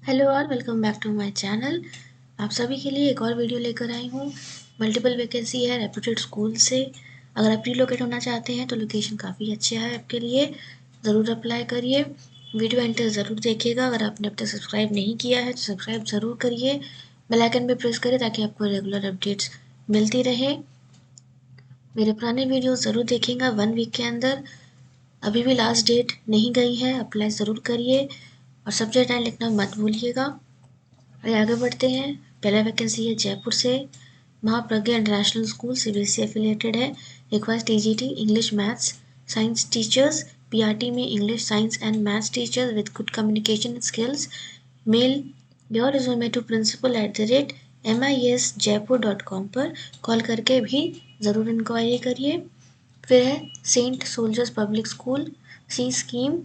Hello all, welcome back to my channel. आप सभी के लिए एक और वीडियो लेकर आई हूँ। मल्टीपल वैकेंसी है रेप्यूटेड स्कूल से। अगर आप रिलोकेट होना चाहते हैं तो लोकेशन काफ़ी अच्छा है आपके लिए, ज़रूर अप्लाई करिए। वीडियो एंड तक ज़रूर देखिएगा। अगर आपने अब तक सब्सक्राइब नहीं किया है तो सब्सक्राइब ज़रूर करिए, बेल आइकन पे प्रेस करिए ताकि आपको रेगुलर अपडेट्स मिलती रहे। मेरे पुराने वीडियो ज़रूर देखिएगा 1 वीक के अंदर। अभी भी लास्ट डेट नहीं गई है, अप्लाई ज़रूर करिए और सब्जेक्ट लाइन लिखना मत भूलिएगा। आगे बढ़ते हैं। पहला वैकेंसी है जयपुर से। Mahapragya international school CBSE affiliated है। Requires TGT English maths science teachers, PRT में English science and maths teachers with good communication skills. Mail your resume to principal@MISJaipur.com पर कॉल करके भी ज़रूर इंक्वायरी करिए। फिर है Saint Soldiers Public School C Scheme,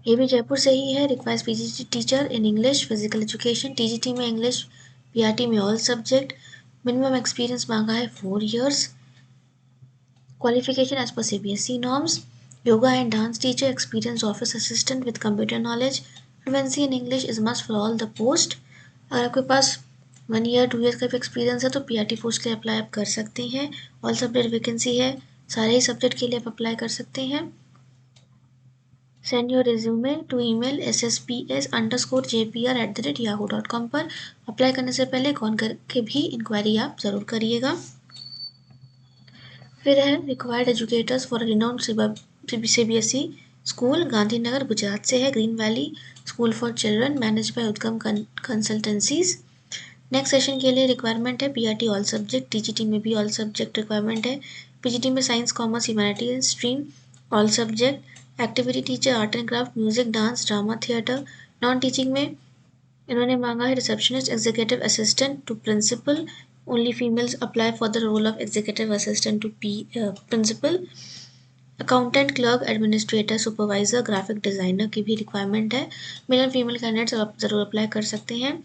ये भी जयपुर से ही है। Requires PGT teacher in English physical education, TGT में इंग्लिश, पीआरटी में ऑल सब्जेक्ट। मिनिमम एक्सपीरियंस मांगा है 4 years। Qualification as per CBSE norms. Yoga and dance teacher, experience office assistant with computer knowledge, fluency in English is must for all the post. अगर आपके पास 1 year 2 years का भी experience है तो PRT post के लिए अप्लाई आप कर सकते हैं। ऑल सब्जेक्ट वैकेंसी है, सारे ही सब्जेक्ट के लिए आप अप्लाई कर सकते हैं। Send your resume to email sspс_jpr@yahoo.com पर। अप्लाई करने से पहले कॉल करके भी इंक्वायरी आप ज़रूर करिएगा। फिर है required educators for renowned CBSE school, Gandhinagar Gujarat से है। Green valley school for children manage by उत्तम कंसल्टेंसीज। नेक्स्ट सेशन के लिए रिक्वायरमेंट है पीआरटी ऑल सब्जेक्ट, टीजीटी में भी ऑल सब्जेक्ट रिक्वायरमेंट है। पीजीटी में science commerce humanities stream all subject. Activity teacher art and craft music dance drama theatre. Non teaching में इन्होंने मांगा है receptionist executive assistant to principal, only females apply for the role of executive assistant to principal. Accountant clerk administrator supervisor graphic designer की भी requirement है। Male and female candidates आप जरूर apply कर सकते हैं।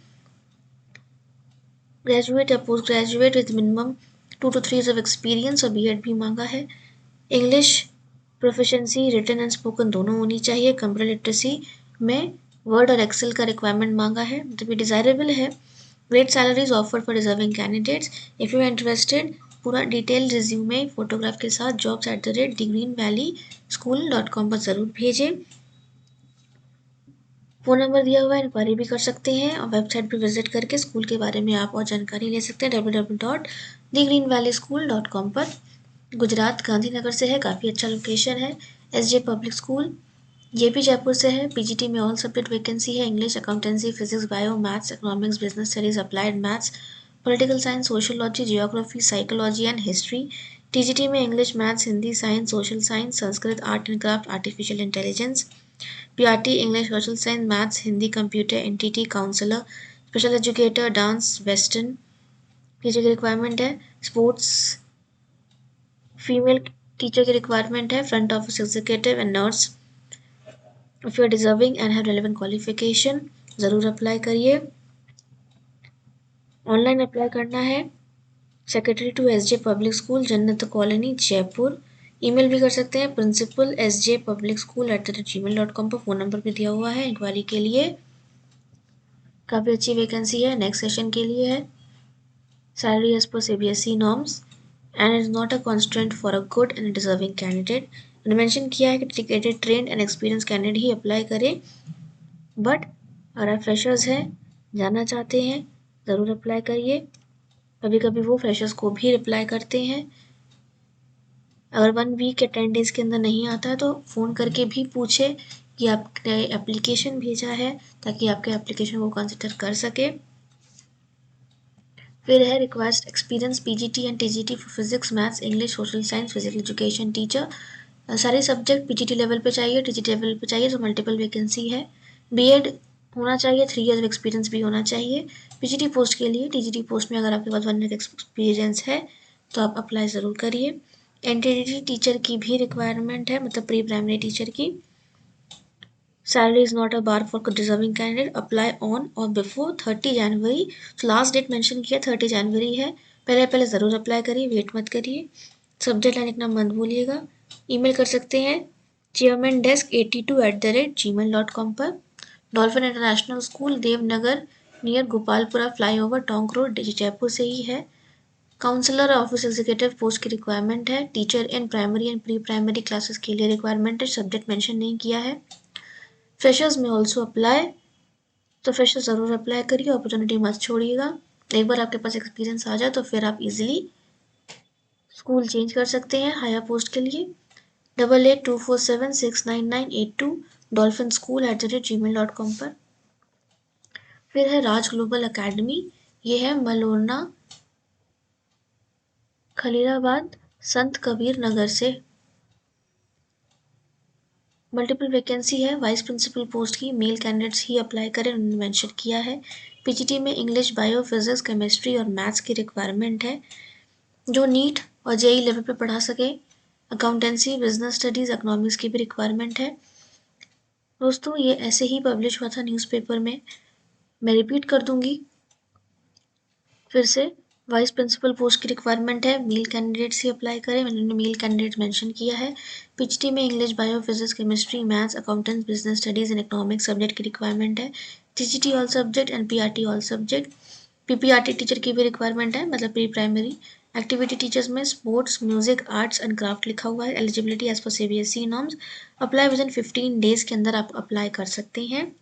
ग्रेजुएट या post graduate with minimum 2 to 3 years of experience और बीएड भी मांगा है। English proficiency written and spoken दोनों होनी चाहिए। कंप्यूटर लिटरेसी में वर्ड और एक्सेल का रिक्वायरमेंट मांगा है, मतलब ये डिजायरेबल है। Great salaries offered for deserving candidates. If you are interested पूरा डिटेल रिज्यूमे फोटोग्राफ के साथ jobs@thegreenvalley.school.com पर ज़रूर भेजें। फ़ोन नंबर दिया हुआ है, इंक्वायरी भी कर सकते हैं और वेबसाइट पर विजिट करके स्कूल के बारे में आप और जानकारी ले सकते हैं www.thegreenvalleyschool.com पर। गुजरात गांधीनगर से है, काफ़ी अच्छा लोकेशन है। एसजे पब्लिक स्कूल, ये भी जयपुर से है। पीजीटी में ऑल सब्जेक्ट वैकेंसी है, English accountancy physics bio maths economics business studies applied maths political science sociology geography psychology and history. TGT में English maths Hindi science social science Sanskrit art and craft artificial intelligence. PRT English social science maths Hindi computer NTT counsellor special educator dance western teacher की requirement है। Sports female teacher की requirement है। Front office executive and nurse. If you are deserving and have relevant qualification ज़रूर apply करिए। Online apply करना है। Secretary to SJ public school Jannat colony Jaipur. Email भी कर सकते हैं principal@sjpublicschool@gmail.com पर। फ़ोन नंबर भी दिया हुआ है इंक्वायरी के लिए। काफ़ी अच्छी वैकेंसी है, नेक्स्ट सेशन के लिए है। Salary as per CBSE norms and is not a constant for a good and deserving candidate. मैंने मेंशन किया है कि dedicated trained and experience candidate ही अप्लाई करें, बट अगर आप फ्रेशर्स हैं जानना चाहते हैं ज़रूर अप्लाई करिए। कभी कभी वो फ्रेशर्स को भी रिप्लाई करते हैं। अगर 1 week या 10 days के अंदर नहीं आता है तो फ़ोन करके भी पूछे कि आपने एप्लीकेशन भेजा है, ताकि आपके एप्लीकेशन को कंसिडर कर सके। फिर है required experience PGT and TGT for physics maths English social science physical education teacher. सारे सब्जेक्ट पीजीटी लेवल पे चाहिए, टीजीटी लेवल पे चाहिए, तो मल्टीपल वैकेंसी है। बीएड होना चाहिए, 3 years of एक्सपीरियंस भी होना चाहिए पीजीटी पोस्ट के लिए। टीजीटी पोस्ट में अगर आपके पास 1 year एक्सपीरियंस है तो आप अप्लाई ज़रूर करिए। एनटीटी टीचर की भी रिक्वायरमेंट है, मतलब प्री प्राइमरी टीचर की। Salary is not a bar for deserving candidate. Apply on और बिफोर 30 जनवरी। तो लास्ट डेट मेंशन किया 30 जनवरी है, पहले पहले ज़रूर अप्लाई करिए, वेट मत करिए। सब्जेक्ट लाइन लिखना मत भूलिएगा। ईमेल कर सकते हैं chairmandesk82@gmail.com पर। Dolphin international school Devnagar near Gopalpura flyover Tonk road Jaipur से ही है। काउंसलर ऑफिस एग्जीक्यूटिव पोस्ट की रिक्वायरमेंट है। Teacher in primary and pre primary classes के लिए रिक्वायरमेंट है, सब्जेक्ट मेंशन नहीं किया है। फ्रेशर्स में ऑल्सो अप्लाई, तो फ्रेशर्स ज़रूर अप्लाई करिए, अपॉर्चुनिटी मत छोड़िएगा। एक बार आपके पास एक्सपीरियंस आ जाए तो फिर आप इजीली स्कूल चेंज कर सकते हैं हायर पोस्ट के लिए। 8824769982 dolphinschool@gmail.com पर। फिर है राज ग्लोबल अकेडमी, ये है मलोरना खलीलाबाद संत कबीर नगर से। मल्टीपल वैकेंसी है वाइस प्रिंसिपल पोस्ट की, मेल कैंडिडेट्स ही अप्लाई करें, उन्होंने मेंशन किया है। पीजीटी में इंग्लिश, बायो, फिजिक्स, केमिस्ट्री और मैथ्स की रिक्वायरमेंट है, जो नीट और जेई लेवल पे पढ़ा सके। अकाउंटेंसी, बिजनेस स्टडीज़, इकोनॉमिक्स की भी रिक्वायरमेंट है। दोस्तों ये ऐसे ही पब्लिश हुआ था न्यूज़पेपर में, मैं रिपीट कर दूंगी फिर से। वाइस प्रिंसिपल पोस्ट की रिक्वायरमेंट है, मेल कैंडिडेट्स ही अप्लाई करें, मैंने मेल कैंडिडेट मेंशन किया है। पीजीटी में English, bio, physics, chemistry, maths, accountants, business studies and economics subject की रिक्वायरमेंट है। TGT all subject and PRT all subject. PPRT teacher की भी रिक्वायरमेंट है, मतलब प्री प्राइमरी। एक्टिविटी टीचर्स में sports, music, arts and craft लिखा हुआ है। Eligibility as per CBSE norms. Apply with in 15 days के अंदर आप अप्लाई कर सकते हैं,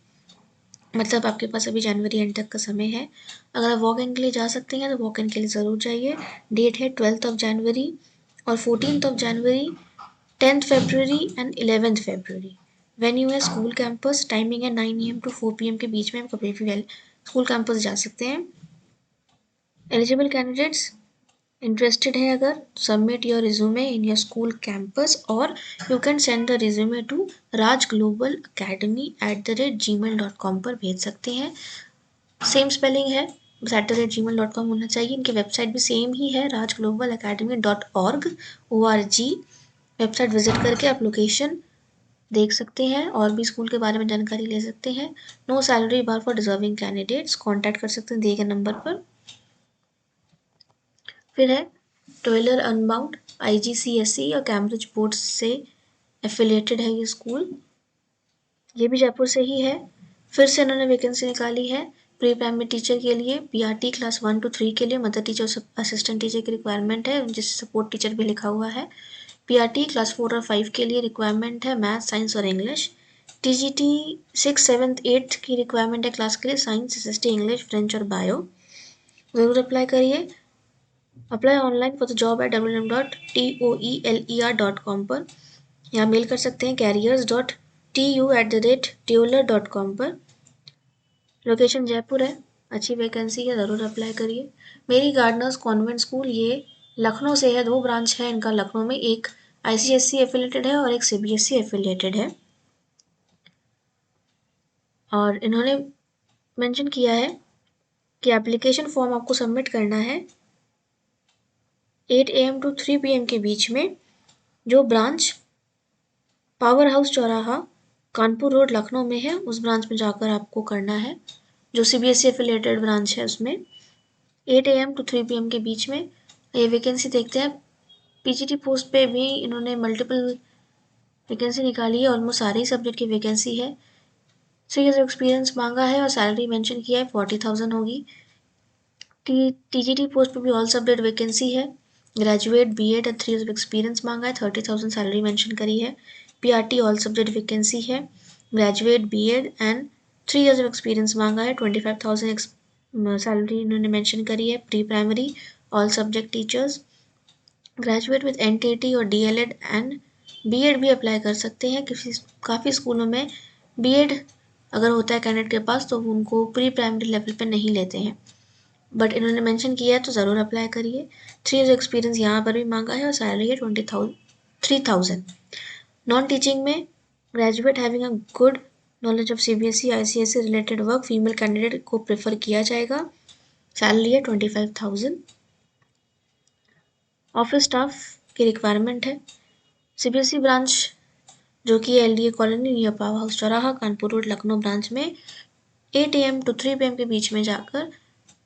मतलब आपके पास अभी जनवरी एंड तक का समय है। अगर आप वॉक इन के लिए जा सकते हैं तो वॉक इन के लिए ज़रूर जाइए। डेट है 12 जनवरी और 14 जनवरी, 10 फरवरी एंड 11 फरवरी। वेन्यू है स्कूल कैंपस, टाइमिंग है 9 AM to 4 PM के बीच में आप कभी भी स्कूल कैंपस जा सकते हैं। एलिजिबल कैंडिडेट्स इंटरेस्टेड है अगर, submit your resume in your school campus और you can send the resume to rajglobalacademy@gmail.com पर भेज सकते हैं। सेम स्पेलिंग है, @gmail.com होना चाहिए। इनकी वेबसाइट भी सेम ही है, rajglobalacademy.org। वेबसाइट विजिट करके आप लोकेशन देख सकते हैं और भी स्कूल के बारे में जानकारी ले सकते हैं। No salary bar for deserving candidates, contact कर सकते हैं दिए गए नंबर पर। फिर है टोयलर अनबाउंड, IGCSE और कैम्ब्रिज बोर्ड से एफिलिएटेड है ये स्कूल, ये भी जयपुर से ही है। फिर से इन्होंने वैकेंसी निकाली है प्री प्राइमरी टीचर के लिए, पीआरटी क्लास 1 to 3 के लिए, मदर टीचर और असिस्टेंट टीचर की रिक्वायरमेंट है, जिससे सपोर्ट टीचर भी लिखा हुआ है। पीआरटी क्लास 4 और 5 के लिए रिक्वायरमेंट है मैथ, साइंस और इंग्लिश। टीजीटी 6, 7, 8 की रिक्वायरमेंट है क्लास के लिए, साइंस, एसएसटी, इंग्लिश, फ्रेंच और बायो। ज़रूर अप्लाई करिए। Apply online for the job eight www.toeler.com पर, या मेल कर सकते हैं careers.tu@teoler.com पर। लोकेशन जयपुर है, अच्छी वैकेंसी है, ज़रूर अप्लाई करिए। मेरी गार्डनर्स कॉन्वेंट स्कूल, ये लखनऊ से है, 2 ब्रांच है इनका लखनऊ में, एक ICSE एफिलेटेड है और एक CBSE एफिलेटेड है। और इन्होंने मेंशन किया है कि एप्लीकेशन फॉर्म आपको सबमिट करना है 8 AM to 3 PM के बीच में, जो ब्रांच पावर हाउस चौराहा कानपुर रोड लखनऊ में है, उस ब्रांच में जाकर आपको करना है, जो CBSE एफिलेटेड ब्रांच है उसमें, 8 AM to 3 PM के बीच में। ये वैकेंसी देखते हैं। पीजीटी पोस्ट पे भी इन्होंने मल्टीपल वैकेंसी निकाली है, ऑलमोस्ट सारे ही सब्जेक्ट की वैकेंसी है। 3 years एक्सपीरियंस मांगा है और सैलरी मेंशन किया है 40,000 होगी। टीजीटी पोस्ट पे भी ऑल सब्जेक्ट वैकेंसी है, ग्रेजुएट, बीएड और 3 years एक्सपीरियंस मांगा है, 30,000 सैलरी मेंशन करी है। पीआरटी ऑल सब्जेक्ट वैकेंसी है, graduate, BEd and 3 years experience मांगा है, 25,000 सैलरी इन्होंने मेंशन करी है। Pre primary all subject teachers, graduate with NTT और डीएलएड एंड बीएड भी अप्लाई कर सकते हैं। काफ़ी स्कूलों में बीएड अगर होता है कैंडिडेट के पास तो उनको प्री प्राइमरी लेवल पे नहीं लेते हैं, बट इन्होंने मेंशन किया है तो ज़रूर अप्लाई करिए। 3 years एक्सपीरियंस यहाँ पर भी मांगा है और सैलरी है 3,000। नॉन टीचिंग में graduate having a good knowledge of CBSE ICSE related work, female candidate को प्रेफर किया जाएगा, सैलरी है 25,000। ऑफिस स्टाफ की रिक्वायरमेंट है। CBSE ब्रांच जो कि LDA colony near power house चौराहा कानपुर रोड लखनऊ ब्रांच में 8 AM to 3 PM के बीच में जाकर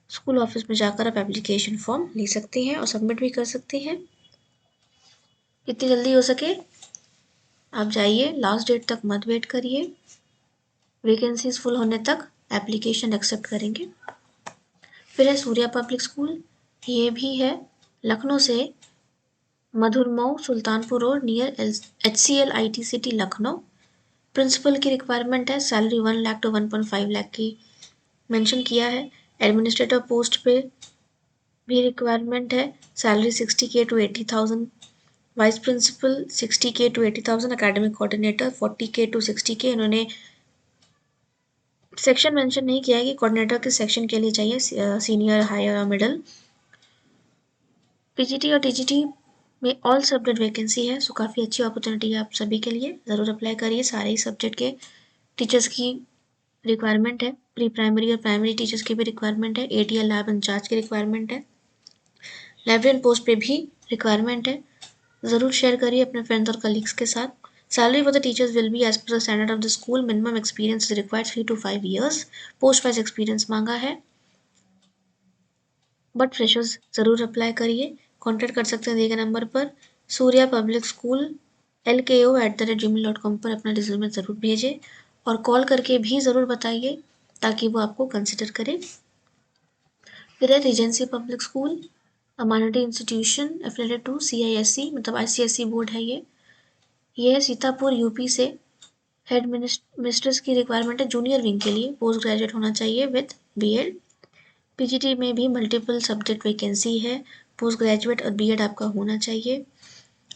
स्कूल ऑफिस में जाकर आप एप्लीकेशन फॉर्म ले सकते हैं और सबमिट भी कर सकते हैं। जितनी जल्दी हो सके आप जाइए, लास्ट डेट तक मत वेट करिए। वैकेंसीज फुल होने तक एप्लीकेशन एक्सेप्ट करेंगे। फिर है सूर्या पब्लिक स्कूल, ये भी है लखनऊ से Madhurmau Sultanpur road near HCL IT city Lucknow. Principal की रिक्वायरमेंट है, सैलरी 1 लाख टू 1.5 लाख की मेंशन किया है। एडमिनिस्ट्रेटर पोस्ट पे भी रिक्वायरमेंट है, salary 60K to 80,000। Vice principal 60K to 80,000। Academic coordinator 40K to 60K। इन्होंने सेक्शन मेंशन नहीं किया है कि कोऑर्डिनेटर किस सेक्शन के लिए चाहिए, सीनियर, हायर और मिडिल। पीजीटी और टीजीटी में ऑल सब्जेक्ट वैकेंसी है, सो काफ़ी अच्छी अपॉर्चुनिटी है आप सभी के लिए, ज़रूर अप्लाई करिए। सारे ही सब्जेक्ट के टीचर्स की रिक्वायरमेंट है, प्री प्राइमरी और प्राइमरी टीचर्स की भी रिक्वायरमेंट है, ATL लैब इंचार्ज की रिक्वायरमेंट है, लाइब्रेरियन पोस्ट पे भी रिक्वायरमेंट है। ज़रूर शेयर करिए अपने फ्रेंड्स और कलीग्स के साथ। Salary for the teachers will be as per the standard of the school, minimum experience is required 3 to 5 years। Post wise experience मांगा है, बट फ्रेशर्स ज़रूर अप्लाई करिए। कॉन्टैक्ट कर सकते हैं दिए गए नंबर पर। सूर्या पब्लिक स्कूल LKO@gmail.com पर अपना रिज्यूमे ज़रूर भेजें और कॉल करके भी ज़रूर बताइए ताकि वो आपको कंसिडर करें। फिर है Regency Public School, amenity institution affiliated to CISE, मतलब ICSE बोर्ड है ये है सीतापुर UP से। हेड मिस्ट्रेस की रिक्वायरमेंट है जूनियर विंग के लिए, पोस्ट ग्रेजुएट होना चाहिए विद BEd। पीजीटी में भी मल्टीपल सब्जेक्ट वैकेंसी है, पोस्ट ग्रेजुएट और BEd आपका होना चाहिए।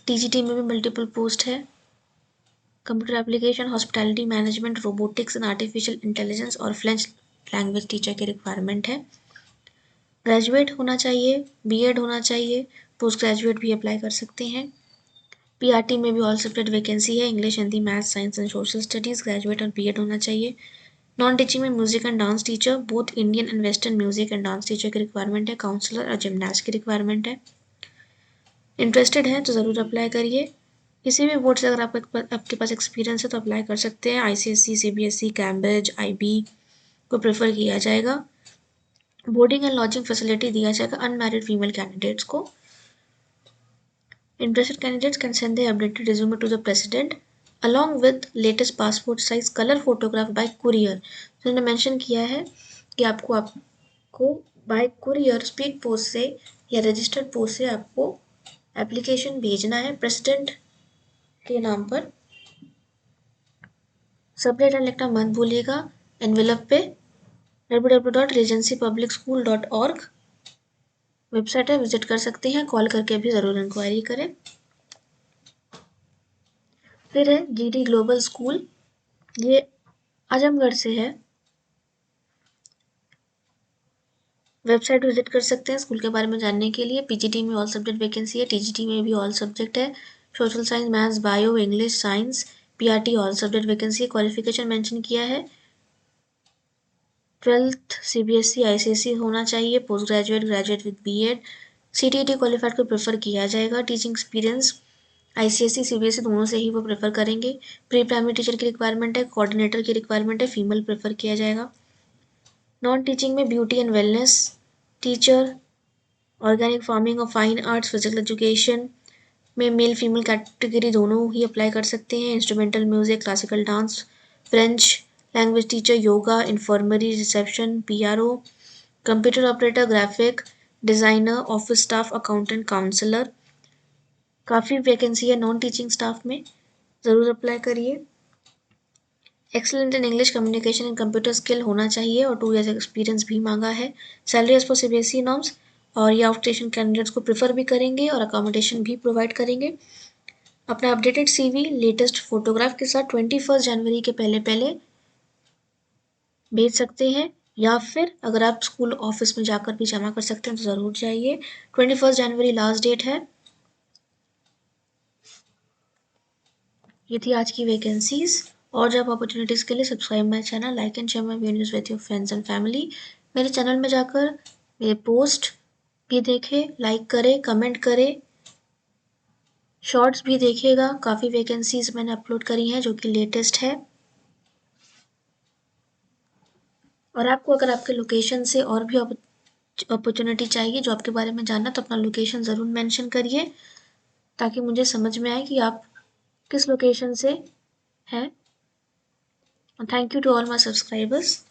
टीजीटी में भी मल्टीपल पोस्ट है, computer application, hospitality management, robotics and artificial intelligence और फ्रेंच लैंग्वेज टीचर की रिक्वायरमेंट है। ग्रेजुएट होना चाहिए, BEd होना चाहिए, पोस्ट ग्रेजुएट भी अप्लाई कर सकते हैं। PRT में भी ऑल सब्जेक्ट वैकेंसी है, English, Hindi, math, science and social studies, graduate और BEd होना चाहिए। नॉन टीचिंग में music and dance teacher, both Indian and western music and dance teacher की रिक्वायरमेंट है, काउंसलर और जिमनास्ट की रिक्वायरमेंट है। इंटरेस्टेड हैं तो ज़रूर अप्लाई करिए। किसी भी बोर्ड से अगर आपके पास एक्सपीरियंस है तो अप्लाई कर सकते हैं। ICSE, CBSE, कैम्ब्रिज, IB को प्रेफर किया जाएगा। बोर्डिंग एंड लॉजिंग फैसिलिटी दिया जाएगा अनमैरिड फीमेल कैंडिडेट्स को। Interested candidates can send their updated resume to the president along with latest passport size color photograph by courier। तो उन्होंने mention किया है कि आपको बाय कुरियर स्पीड पोस्ट से या रजिस्टर्ड पोस्ट से आपको एप्लीकेशन भेजना है प्रेसिडेंट के नाम पर। सब्जेक्ट लाइन लिखना मत भूलिएगा। एनवेलप पे www.regencypublicschool.org वेबसाइट है, विजिट कर सकते हैं। कॉल करके भी ज़रूर इंक्वायरी करें। फिर है GD ग्लोबल स्कूल, ये आजमगढ़ से है। वेबसाइट विजिट कर सकते हैं स्कूल के बारे में जानने के लिए। पीजीटी में ऑल सब्जेक्ट वैकेंसी है, टीजीटी में भी ऑल सब्जेक्ट है, social science, maths, bio, English, science. PRT all subject vacancy. Qualification mention किया है 12th CBSE ICSE होना चाहिए, post graduate, graduate with BEd। CTET qualified को प्रेफर किया जाएगा। टीचिंग एक्सपीरियंस ICSE CBSE दोनों से ही वो प्रेफर करेंगे। प्री प्राइमरी टीचर की रिक्वायरमेंट है, कोऑर्डिनेटर की रिक्वायरमेंट है, फीमेल प्रेफर किया जाएगा। नॉन टीचिंग में beauty and wellness teacher, organic farming और फाइन आर्ट्स, फिजिकल एजुकेशन में मेल फीमेल कैटेगरी दोनों ही अप्लाई कर सकते हैं। Instrumental music, classical dance, French language teacher, yoga, infirmary, reception, PRO, computer operator, graphic designer, office staff, accountant, counsellor. काफ़ी vacancy है non teaching staff में, ज़रूर अप्लाई करिए। Excellent in English communication and computer skill होना चाहिए और 2 years एक्सपीरियंस भी मांगा है। Salary as per CBSE norms, और ये आउट स्टेशन कैंडिडेट्स को प्रेफर भी करेंगे और अकोमोडेशन भी प्रोवाइड करेंगे। अपना अपडेटेड CV लेटेस्ट फोटोग्राफ के साथ 21 जनवरी के पहले पहले भेज सकते हैं, या फिर अगर आप स्कूल ऑफिस में जाकर भी जमा कर सकते हैं तो ज़रूर जाइए। 21 जनवरी लास्ट डेट है। ये थी आज की वैकेंसीज। और जॉब अपॉर्चुनिटीज़ के लिए subscribe my channel, like and share my videos with your friends and family. मेरे चैनल में जाकर मेरे पोस्ट भी देखें, लाइक करें, कमेंट करें, शॉर्ट्स भी देखिएगा। काफ़ी वैकेंसीज मैंने अपलोड करी हैं जो कि लेटेस्ट है। और आपको अगर आपके लोकेशन से और भी अपॉर्चुनिटी चाहिए जो आपके बारे में जानना, तो अपना लोकेशन ज़रूर मेंशन करिए ताकि मुझे समझ में आए कि आप किस लोकेशन से हैं। And thank you to all my subscribers.